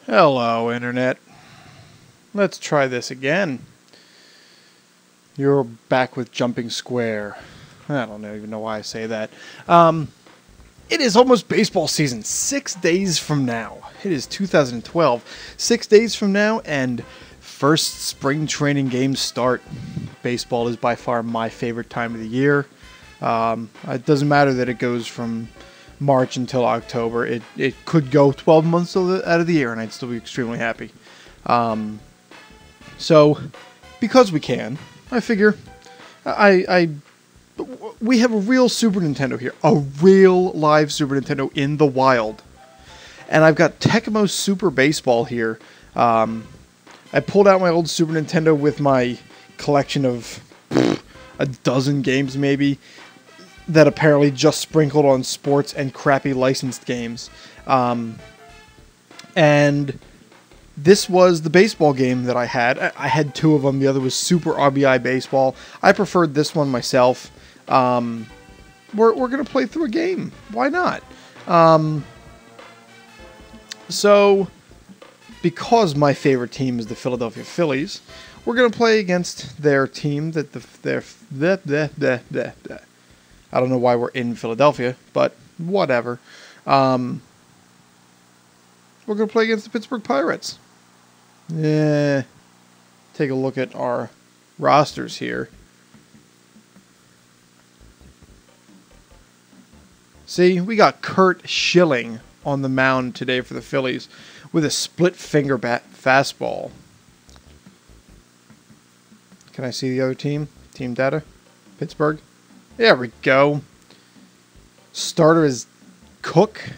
Hello, Internet. Let's try this again. You're back with Jumping Square. I don't even know why I say that. It is almost baseball season. 6 days from now. It is 2012. 6 days from now, and first spring training games start. Baseball is by far my favorite time of the year. It doesn't matter that it goes from March until October. It could go 12 months out of the year, and I'd still be extremely happy. So, because we can, I figure we have a real Super Nintendo here. A real live Super Nintendo in the wild. And I've got TecmoSuperBaseball here. I pulled out my old Super Nintendo with my collection of a dozen games, maybe, that apparently just sprinkled on sports and crappy licensed games. And this was the baseball game that I had. I had two of them. The other was Super RBI Baseball. I preferred this one myself. We're going to play through a game. Why not? So, because my favorite team is the Philadelphia Phillies, we're going to play against their team that I don't know why we're in Philadelphia, but whatever. We're going to play against the Pittsburgh Pirates. Take a look at our rosters here. See, we got Curt Schilling on the mound today for the Phillies with a split finger fastball. Can I see the other team? Team data? Pittsburgh? There we go. Starter is KRUK.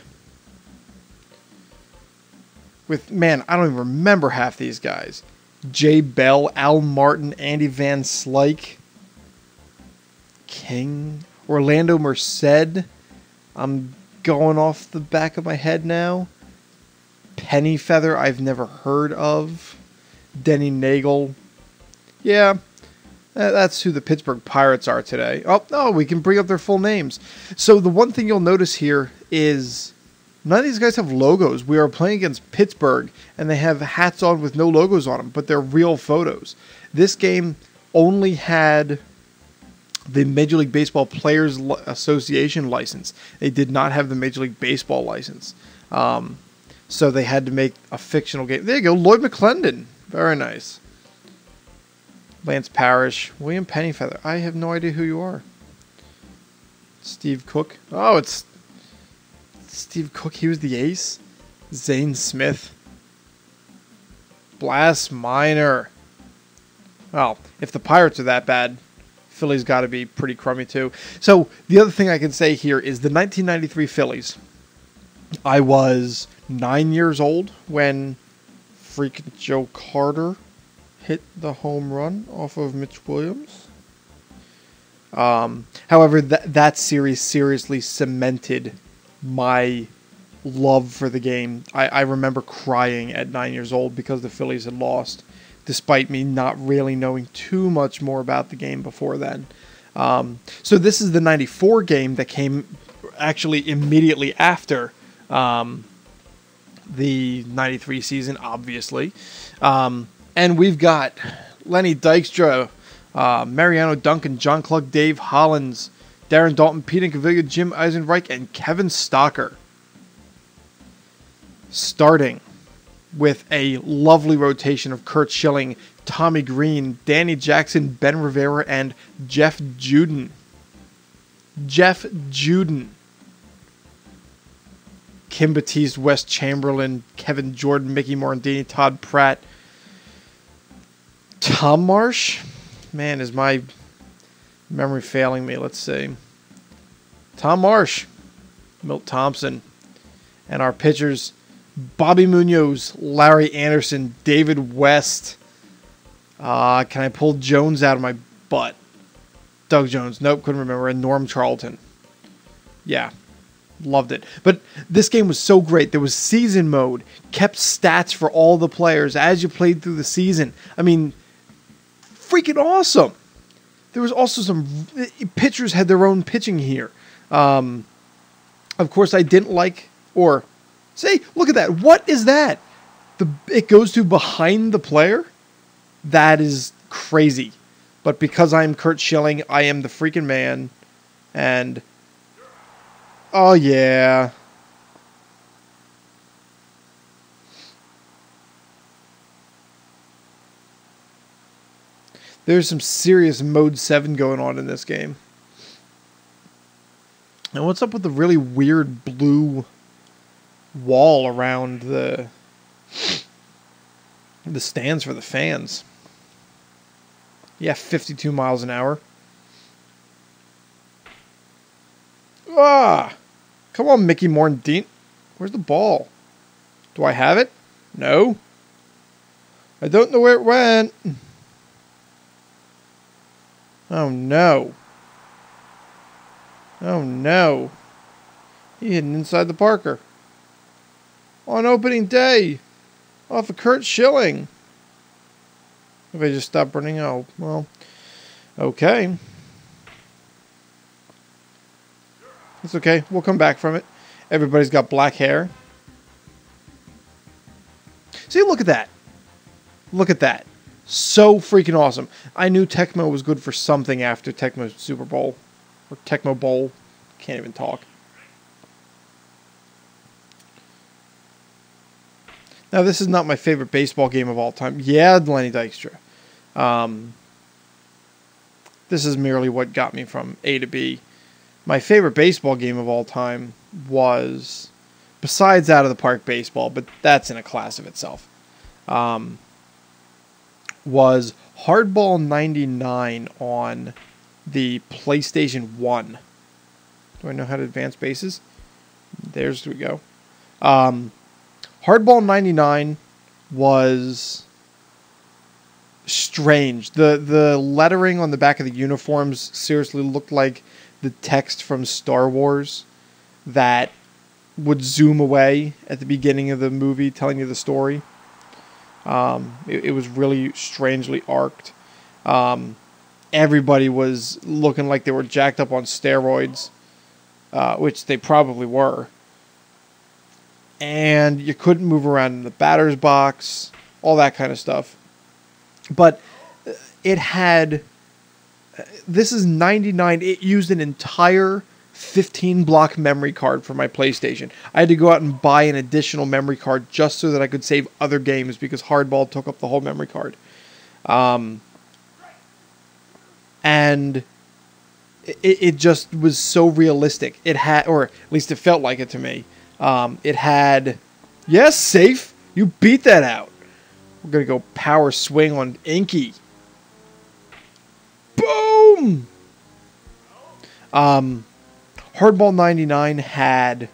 With, man, I don't even remember half these guys. Jay Bell, Al Martin, Andy Van Slyke, King, Orlando Merced. I'm going off the back of my head now. Pennyfeather, I've never heard of. Denny Nagel. Yeah. That's who the Pittsburgh Pirates are today. Oh, we can bring up their full names. So the one thing you'll notice here is none of these guys have logos. We are playing against Pittsburgh, and they have hats on with no logos on them, but they're real photos. This game only had the Major League Baseball Players Association license. They did not have the Major League Baseball license. So they had to make a fictional game. There you go, Lloyd McClendon. Very nice. Lance Parrish, William Pennyfeather. I have no idea who you are. Steve Cook. Oh, it's Steve Cook. He was the ace. Zane Smith. Blas Minor. Well, if the Pirates are that bad, Phillies got to be pretty crummy too. So the other thing I can say here is the 1993 Phillies. I was 9 years old when freaking Joe Carter hit the home run off of Mitch Williams. However, that series seriously cemented my love for the game. I remember crying at 9 years old because the Phillies had lost, despite me not really knowing too much more about the game before then. So this is the 94 game that came actually immediately after the 93 season, obviously. And we've got Lenny Dykstra, Mariano Duncan, John Klug, Dave Hollins, Darren Dalton, Peter Cavilla, Jim Eisenreich, and Kevin Stocker. Starting with a lovely rotation of Curt Schilling, Tommy Green, Danny Jackson, Ben Rivera, and Jeff Juden. Jeff Juden. Kim Batiste, Wes Chamberlain, Kevin Jordan, Mickey Morandini, Todd Pratt. Tom Marsh? Man, is my memory failing me? Let's see. Tom Marsh, Milt Thompson, and our pitchers, Bobby Munoz, Larry Anderson, David West. Can I pull Jones out of my butt? Doug Jones. Nope, couldn't remember. And Norm Charlton. Yeah, loved it. But this game was so great. There was season mode, kept stats for all the players as you played through the season. I mean, freaking awesome. There was also some pitchers had their own pitching here. Of course, I didn't like, or say, look at that. What is that? it goes to behind the player. That is crazy. But because I'm Curt Schilling, I am the freaking man. And oh yeah. There's some serious Mode 7 going on in this game. And what's up with the really weird blue wall around the stands for the fans? Yeah, 52 miles an hour. Ah! Come on, Mickey Morndine. Where's the ball? Do I have it? No. I don't know where it went. Oh, no. Oh, no. He hidden inside the Parker. On opening day. Off of Curt Schilling. If I just stop running, oh, well. Okay. It's okay. We'll come back from it. Everybody's got black hair. See, look at that. Look at that. So freaking awesome. I knew Tecmo was good for something after Tecmo Super Bowl. Or Tecmo Bowl. Can't even talk. Now, this is not my favorite baseball game of all time. Yeah, Lenny Dykstra. This is merely what got me from A to B. My favorite baseball game of all time was, besides Out of the Park Baseball, but that's in a class of itself, was Hardball 99 on the PlayStation 1. Do I know how to advance bases? There's we go. Hardball 99 was strange. The lettering on the back of the uniforms seriously looked like the text from Star Wars that would zoom away at the beginning of the movie telling you the story. It was really strangely arced. Everybody was looking like they were jacked up on steroids, which they probably were. And you couldn't move around in the batter's box, all that kind of stuff. But it had, this is 99, it used an entire 15-block memory card for my PlayStation. I had to go out and buy an additional memory card just so that I could save other games because Hardball took up the whole memory card. And it just was so realistic. It had, or at least it felt like it to me. It had, yes, safe. You beat that out. We're going to go power swing on Inky. Boom! Hardball 99 had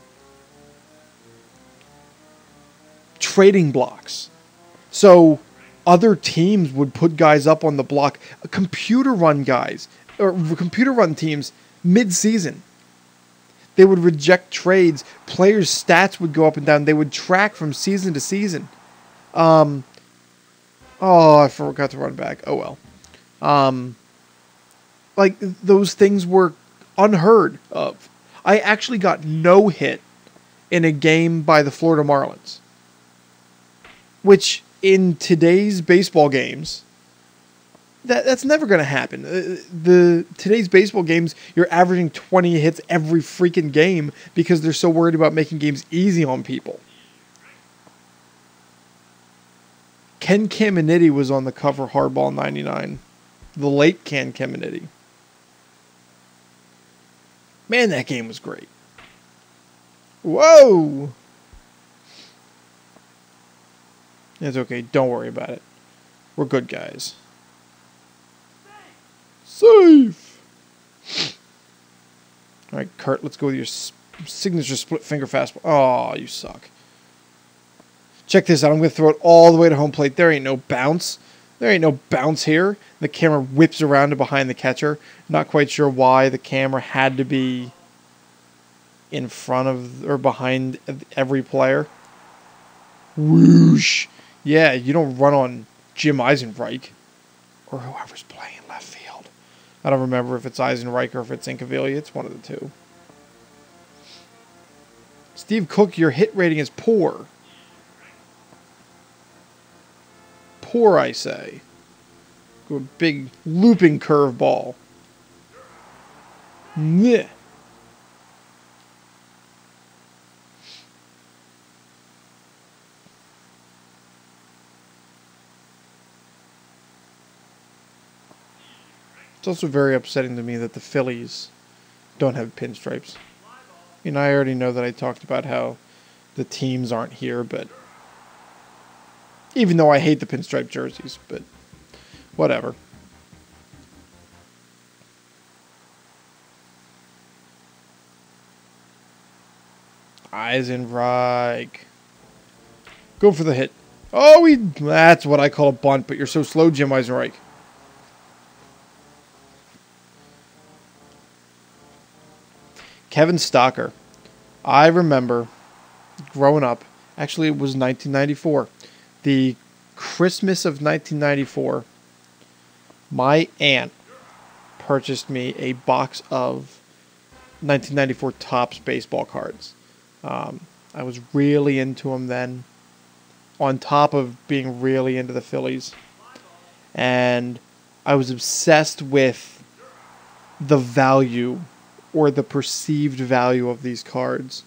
trading blocks. So other teams would put guys up on the block, computer run guys, or computer run teams mid-season. They would reject trades. Players' stats would go up and down. They would track from season to season. Oh, I forgot to run back. Oh, well. Like, those things were unheard of. I actually got no hit in a game by the Florida Marlins. Which, in today's baseball games, that's never going to happen. Today's baseball games, you're averaging 20 hits every freaking game because they're so worried about making games easy on people. Ken Caminiti was on the cover of Hardball 99. The late Ken Caminiti. Man, that game was great. Whoa! It's okay. Don't worry about it. We're good guys. Safe! Alright, Kurt, let's go with your signature split finger fastball. Oh, you suck. Check this out. I'm going to throw it all the way to home plate. There ain't no bounce. There ain't no bounce here. The camera whips around to behind the catcher. Not quite sure why the camera had to be in front of or behind every player. Whoosh. Yeah, you don't run on Jim Eisenreich or whoever's playing left field. I don't remember if it's Eisenreich or if it's Incaviglia. It's one of the two. Steve Cook, your hit rating is poor. Poor, I say. Go a big looping curveball. Nyeh. It's also very upsetting to me that the Phillies don't have pinstripes. You know, I already know that I talked about how the teams aren't here, but even though I hate the pinstripe jerseys, but whatever. Eisenreich. Go for the hit. Oh, that's what I call a bunt, but you're so slow, Jim Eisenreich. Kevin Stocker. I remember growing up, actually it was 1994. The Christmas of 1994, my aunt purchased me a box of 1994 Topps baseball cards. I was really into them then, on top of being really into the Phillies. And I was obsessed with the value or the perceived value of these cards.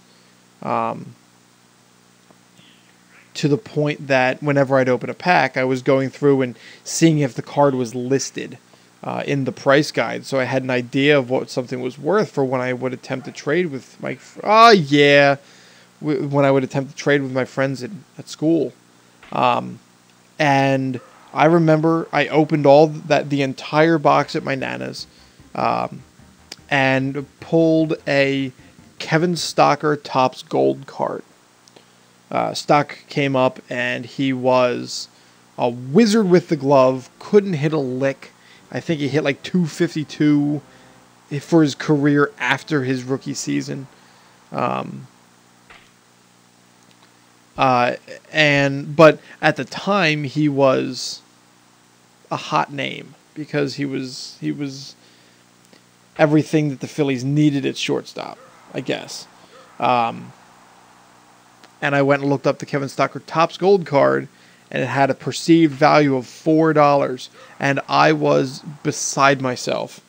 To the point that whenever I'd open a pack, I was going through and seeing if the card was listed in the price guide, so I had an idea of what something was worth for when I would attempt to trade with my when I would attempt to trade with my friends at school. And I remember I opened the entire box at my Nana's, and pulled a Kevin Stocker Topps Gold card. Stock came up, and he was a wizard with the glove. Couldn't hit a lick. I think he hit like 252 for his career after his rookie season. But at the time he was a hot name because he was everything that the Phillies needed at shortstop, I guess. And I went and looked up the Kevin Stocker Topps Gold card, and it had a perceived value of $4. And I was beside myself.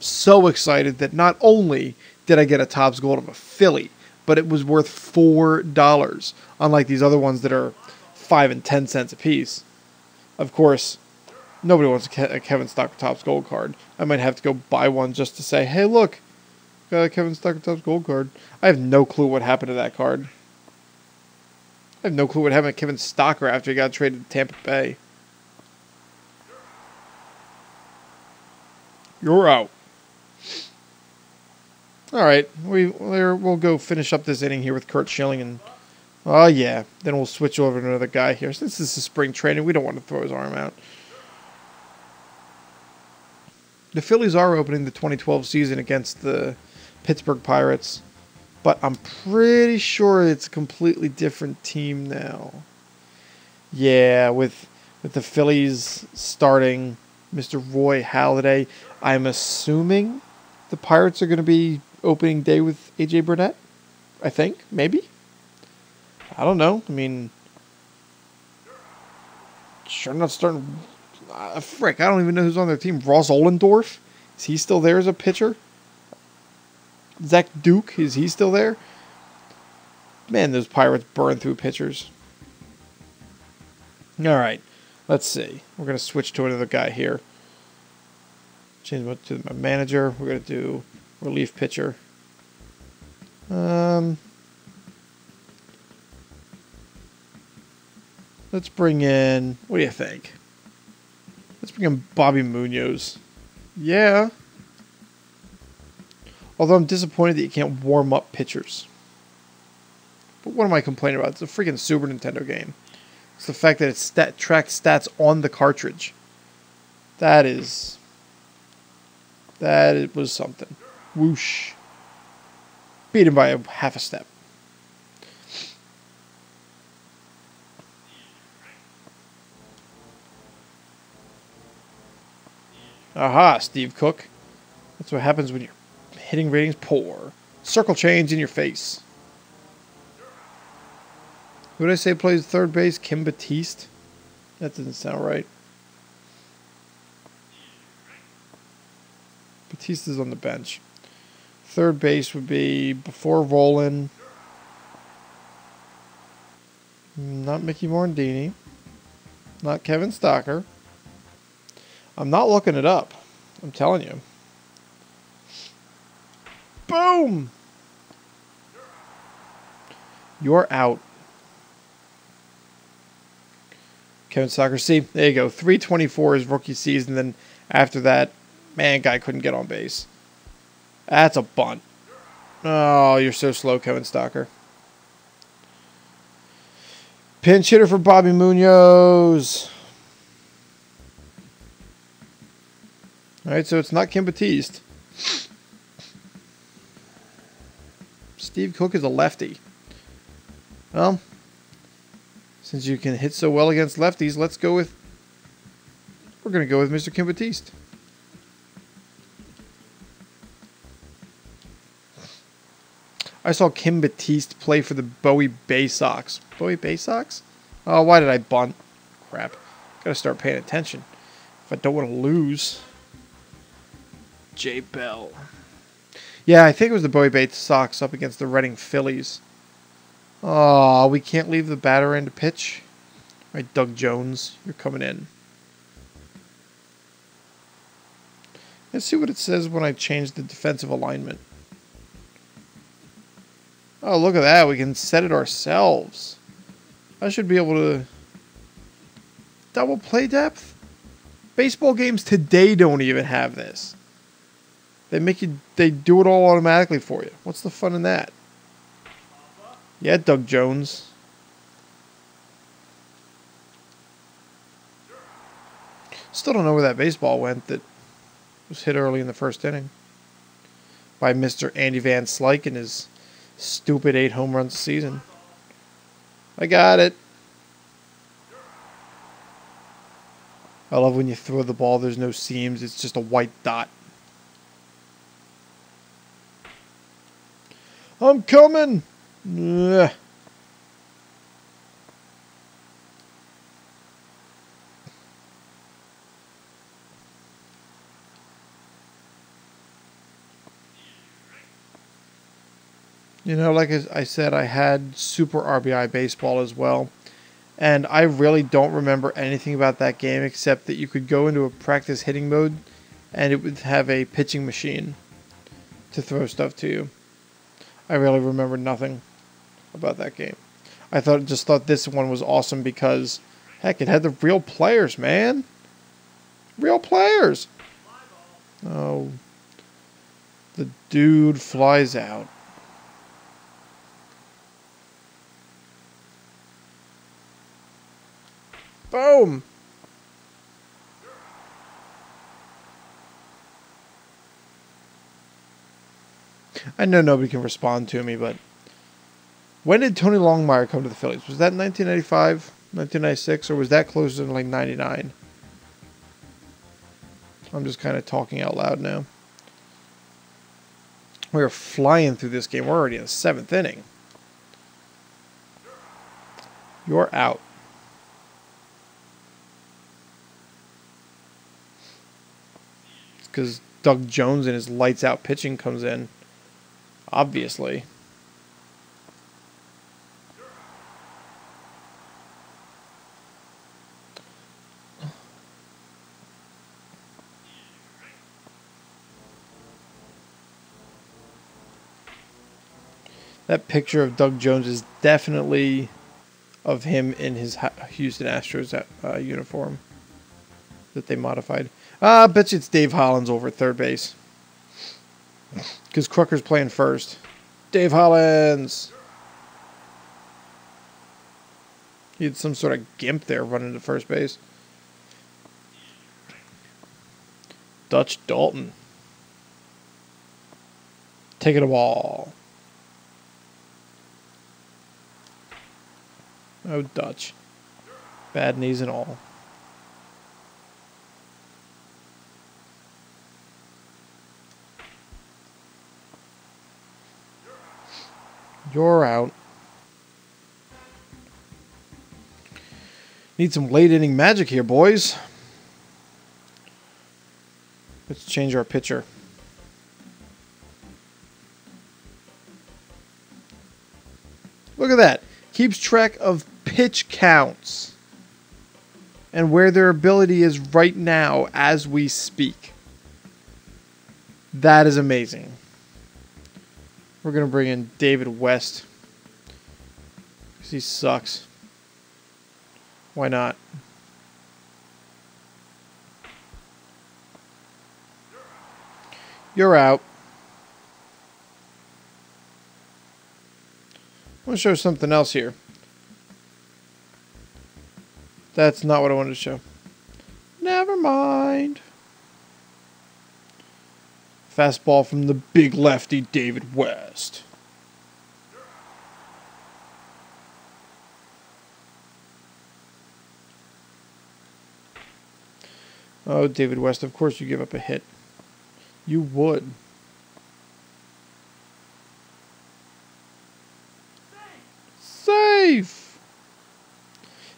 So excited that not only did I get a Topps Gold of a Philly, but it was worth $4, unlike these other ones that are 5 and 10 cents a piece. Of course, nobody wants a Kevin Stocker Topps Gold card. I might have to go buy one just to say, hey, look, got a Kevin Stocker Topps Gold card. I have no clue what happened to that card. I have no clue what happened to Kevin Stocker after he got traded to Tampa Bay. You're out. All right, we'll go finish up this inning here with Curt Schilling, and then we'll switch over to another guy here. Since this is spring training, we don't want to throw his arm out. The Phillies are opening the 2012 season against the Pittsburgh Pirates, but I'm pretty sure it's a completely different team now. Yeah, with the Phillies starting Mr. Roy Halladay, I'm assuming the Pirates are going to be opening day with A.J. Burnett. I think, maybe. I don't know. I mean, sure not starting. Frick, I don't even know who's on their team. Ross Ollendorf? Is he still there as a pitcher? Zach Duke, is he still there? Man, those Pirates burn through pitchers. All right, let's see. We're going to switch to another guy here. Change it to my manager. We're going to do relief pitcher. Let's bring in, what do you think? Let's bring in Bobby Munoz. Yeah. Although I'm disappointed that you can't warm up pitchers. But what am I complaining about? It's a freaking Super Nintendo game. It's the fact that it tracks stats on the cartridge. That was something. Whoosh. Beat him by half a step. Aha, Steve Cook. That's what happens when your hitting rating's poor. Circle change in your face. Who did I say plays third base? Kim Batiste? That doesn't sound right. Batista's on the bench. Third base would be before Roland. Not Mickey Morandini. Not Kevin Stocker. I'm not looking it up. I'm telling you. Boom! You're out. Kevin Stocker. See, there you go. 324 is rookie season. Then after that, man, guy couldn't get on base. That's a bunt. Oh, you're so slow, Kevin Stocker. Pinch hitter for Bobby Munoz. All right, so it's not Kim Batiste. Steve Cook is a lefty. Well, since you can hit so well against lefties, we're going to go with Mr. Kim Batiste. I saw Kim Batiste play for the Bowie Bay Sox. Bowie Bay Sox? Oh, why did I bunt? Crap. Got to start paying attention if I don't want to lose. J. Bell. Yeah, I think it was the Bowie Bay Sox up against the Reading Phillies. Oh, we can't leave the batter in to pitch. All right, Doug Jones, you're coming in. Let's see what it says when I change the defensive alignment. Oh, look at that. We can set it ourselves. I should be able to... Double play depth? Baseball games today don't even have this. They do it all automatically for you. What's the fun in that? Yeah, Doug Jones. Still don't know where that baseball went that was hit early in the first inning by Mr. Andy Van Slyke and his stupid 8 home runs a season. I got it. I love when you throw the ball, there's no seams. It's just a white dot. I'm coming! Ugh. You know, like I said, I had Super RBI Baseball as well. And I really don't remember anything about that game except that you could go into a practice hitting mode and it would have a pitching machine to throw stuff to you. I really remember nothing about that game. I just thought this one was awesome because, heck, it had the real players, man. Real players. Oh, the dude flies out. Boom! I know nobody can respond to me, but when did Tony Longmire come to the Phillies? Was that 1995, 1996, or was that closer to like 99? I'm just kind of talking out loud now. We're flying through this game. We're already in the 7th inning. You're out. Because Doug Jones and his lights out pitching comes in. Obviously. That picture of Doug Jones is definitely of him in his Houston Astros uniform that they modified. I bet you it's Dave Hollins over at third base. Because Crooker's playing first. Dave Hollins! He had some sort of gimp there running to first base. Dutch Dalton. Taking a ball. Oh, Dutch. Bad knees and all. You're out. Need some late inning magic here, boys. Let's change our pitcher. Look at that. Keeps track of pitch counts and where their ability is right now as we speak. That is amazing. We're going to bring in David West because he sucks. Why not? You're out. I want to show something else here. That's not what I wanted to show. Never mind. Fastball from the big lefty, David West. Oh, David West, of course you give up a hit. You would. Safe!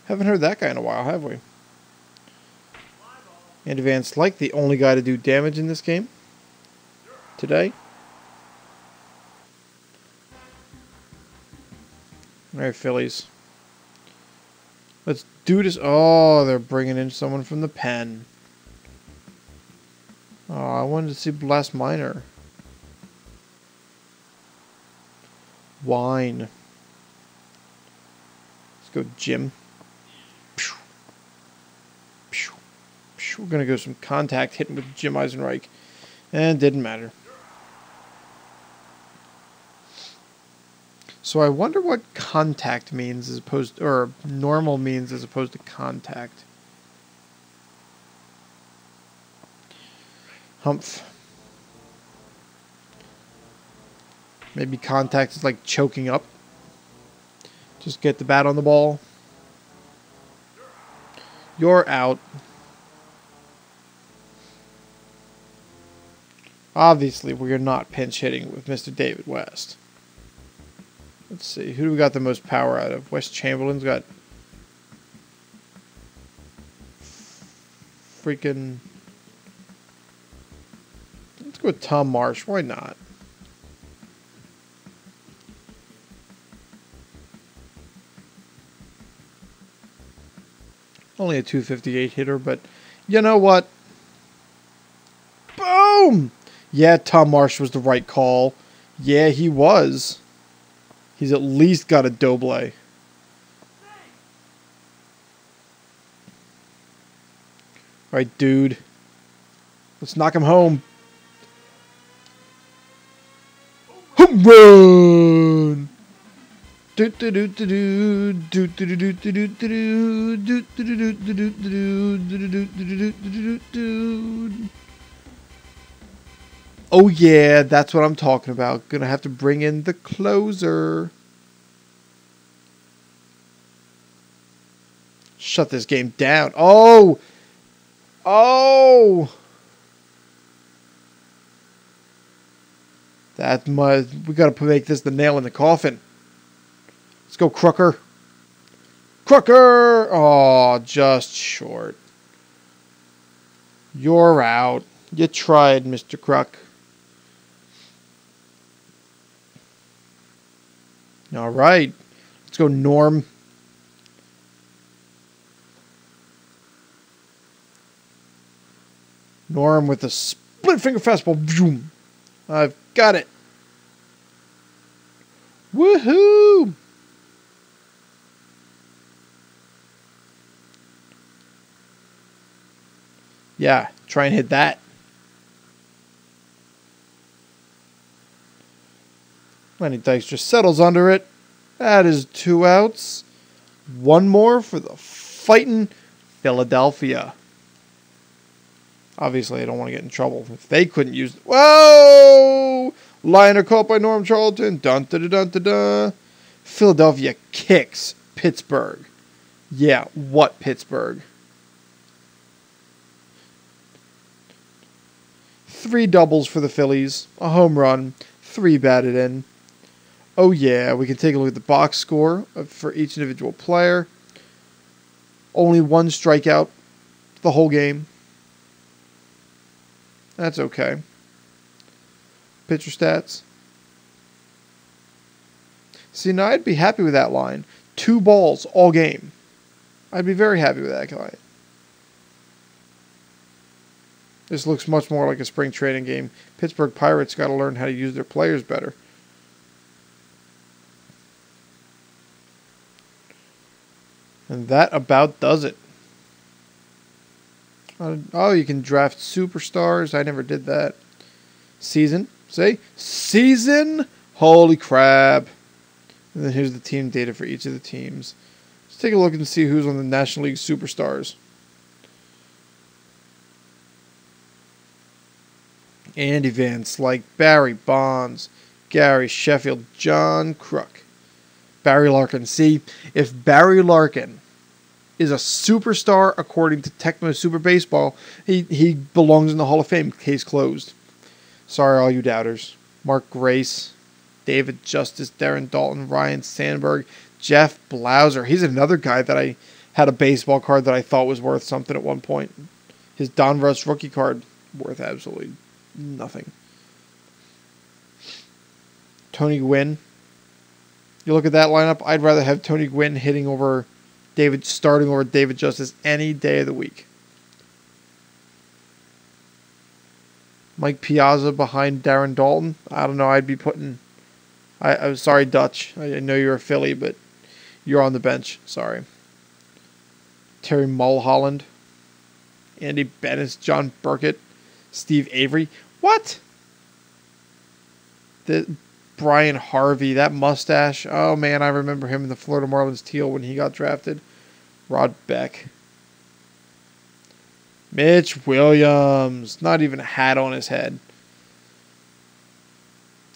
Haven't heard that guy in a while, have we? And Van Slyke, the only guy to do damage in this game today. Alright, Phillies. Let's do this. Oh, they're bringing in someone from the pen. Oh, I wanted to see Blast Minor. Wine. Let's go, Jim. We're going to go some contact hitting with Jim Eisenreich. And it didn't matter. So I wonder what contact means as opposed to, or normal means as opposed to contact. Humph. Maybe contact is like choking up. Just get the bat on the ball. You're out. Obviously, we are not pinch hitting with Mr. David West. Let's see. Who do we got the most power out of? West Chamberlain's got freaking... Let's go with Tom Marsh. Why not? Only a 258 hitter, but you know what? Boom! Yeah, Tom Marsh was the right call. Yeah, he was. He's at least got a double. Alright, dude. Let's knock him home. Home run! Oh yeah, that's what I'm talking about. Gonna have to bring in the closer. Shut this game down. Oh! Oh! That must, we gotta make this the nail in the coffin. Let's go, KRUK. KRUK! Oh, just short. You're out. You tried, Mr. KRUK. All right. Let's go, Norm. Norm with a split finger fastball. Boom. I've got it. Woohoo! Yeah, try and hit that. Lenny Dykes just settles under it. That is 2 outs. One more for the fighting Philadelphia. Obviously, I don't want to get in trouble if they couldn't use it. Whoa! Liner caught by Norm Charlton. Dun da da dun da da. Philadelphia kicks Pittsburgh. Yeah, what Pittsburgh? 3 doubles for the Phillies. A home run. 3 batted in. Oh yeah, we can take a look at the box score for each individual player. Only one strikeout the whole game. That's okay. Pitcher stats. See, now I'd be happy with that line. 2 balls all game. I'd be very happy with that line. This looks much more like a spring training game. Pittsburgh Pirates got to learn how to use their players better. And that about does it. Oh, you can draft superstars. I never did that. Season. Say, season. Holy crap. And then here's the team data for each of the teams. Let's take a look and see who's on the National League Superstars. Andy Van Slyke, Barry Bonds, Gary Sheffield, John KRUK, Barry Larkin. See, if Barry Larkin is a superstar according to TecmoSuperBaseball, he belongs in the Hall of Fame. Case closed. Sorry, all you doubters. Mark Grace, David Justice, Darren Dalton, Ryan Sandberg, Jeff Blauser. He's another guy that I had a baseball card that I thought was worth something at one point. His Donruss rookie card, worth absolutely nothing. Tony Gwynn. You look at that lineup, I'd rather have Tony Gwynn starting over David Justice any day of the week. Mike Piazza behind Darren Dalton. I don't know. I'd be putting. I'm sorry, Dutch. I know you're a Philly, but you're on the bench. Sorry. Terry Mulholland, Andy Bettis, John Burkett, Steve Avery. What? Brian Harvey, that mustache. Oh man, I remember him in the Florida Marlins teal when he got drafted. Rod Beck. Mitch Williams. Not even a hat on his head.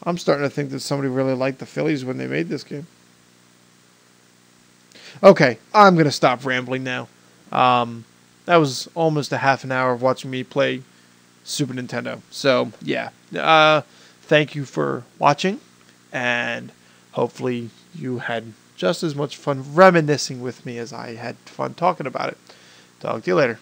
I'm starting to think that somebody really liked the Phillies when they made this game. Okay, I'm going to stop rambling now. That was almost a half an hour of watching me play Super Nintendo. So, yeah. Thank you for watching. And hopefully you had just as much fun reminiscing with me as I had fun talking about it. Talk to you later.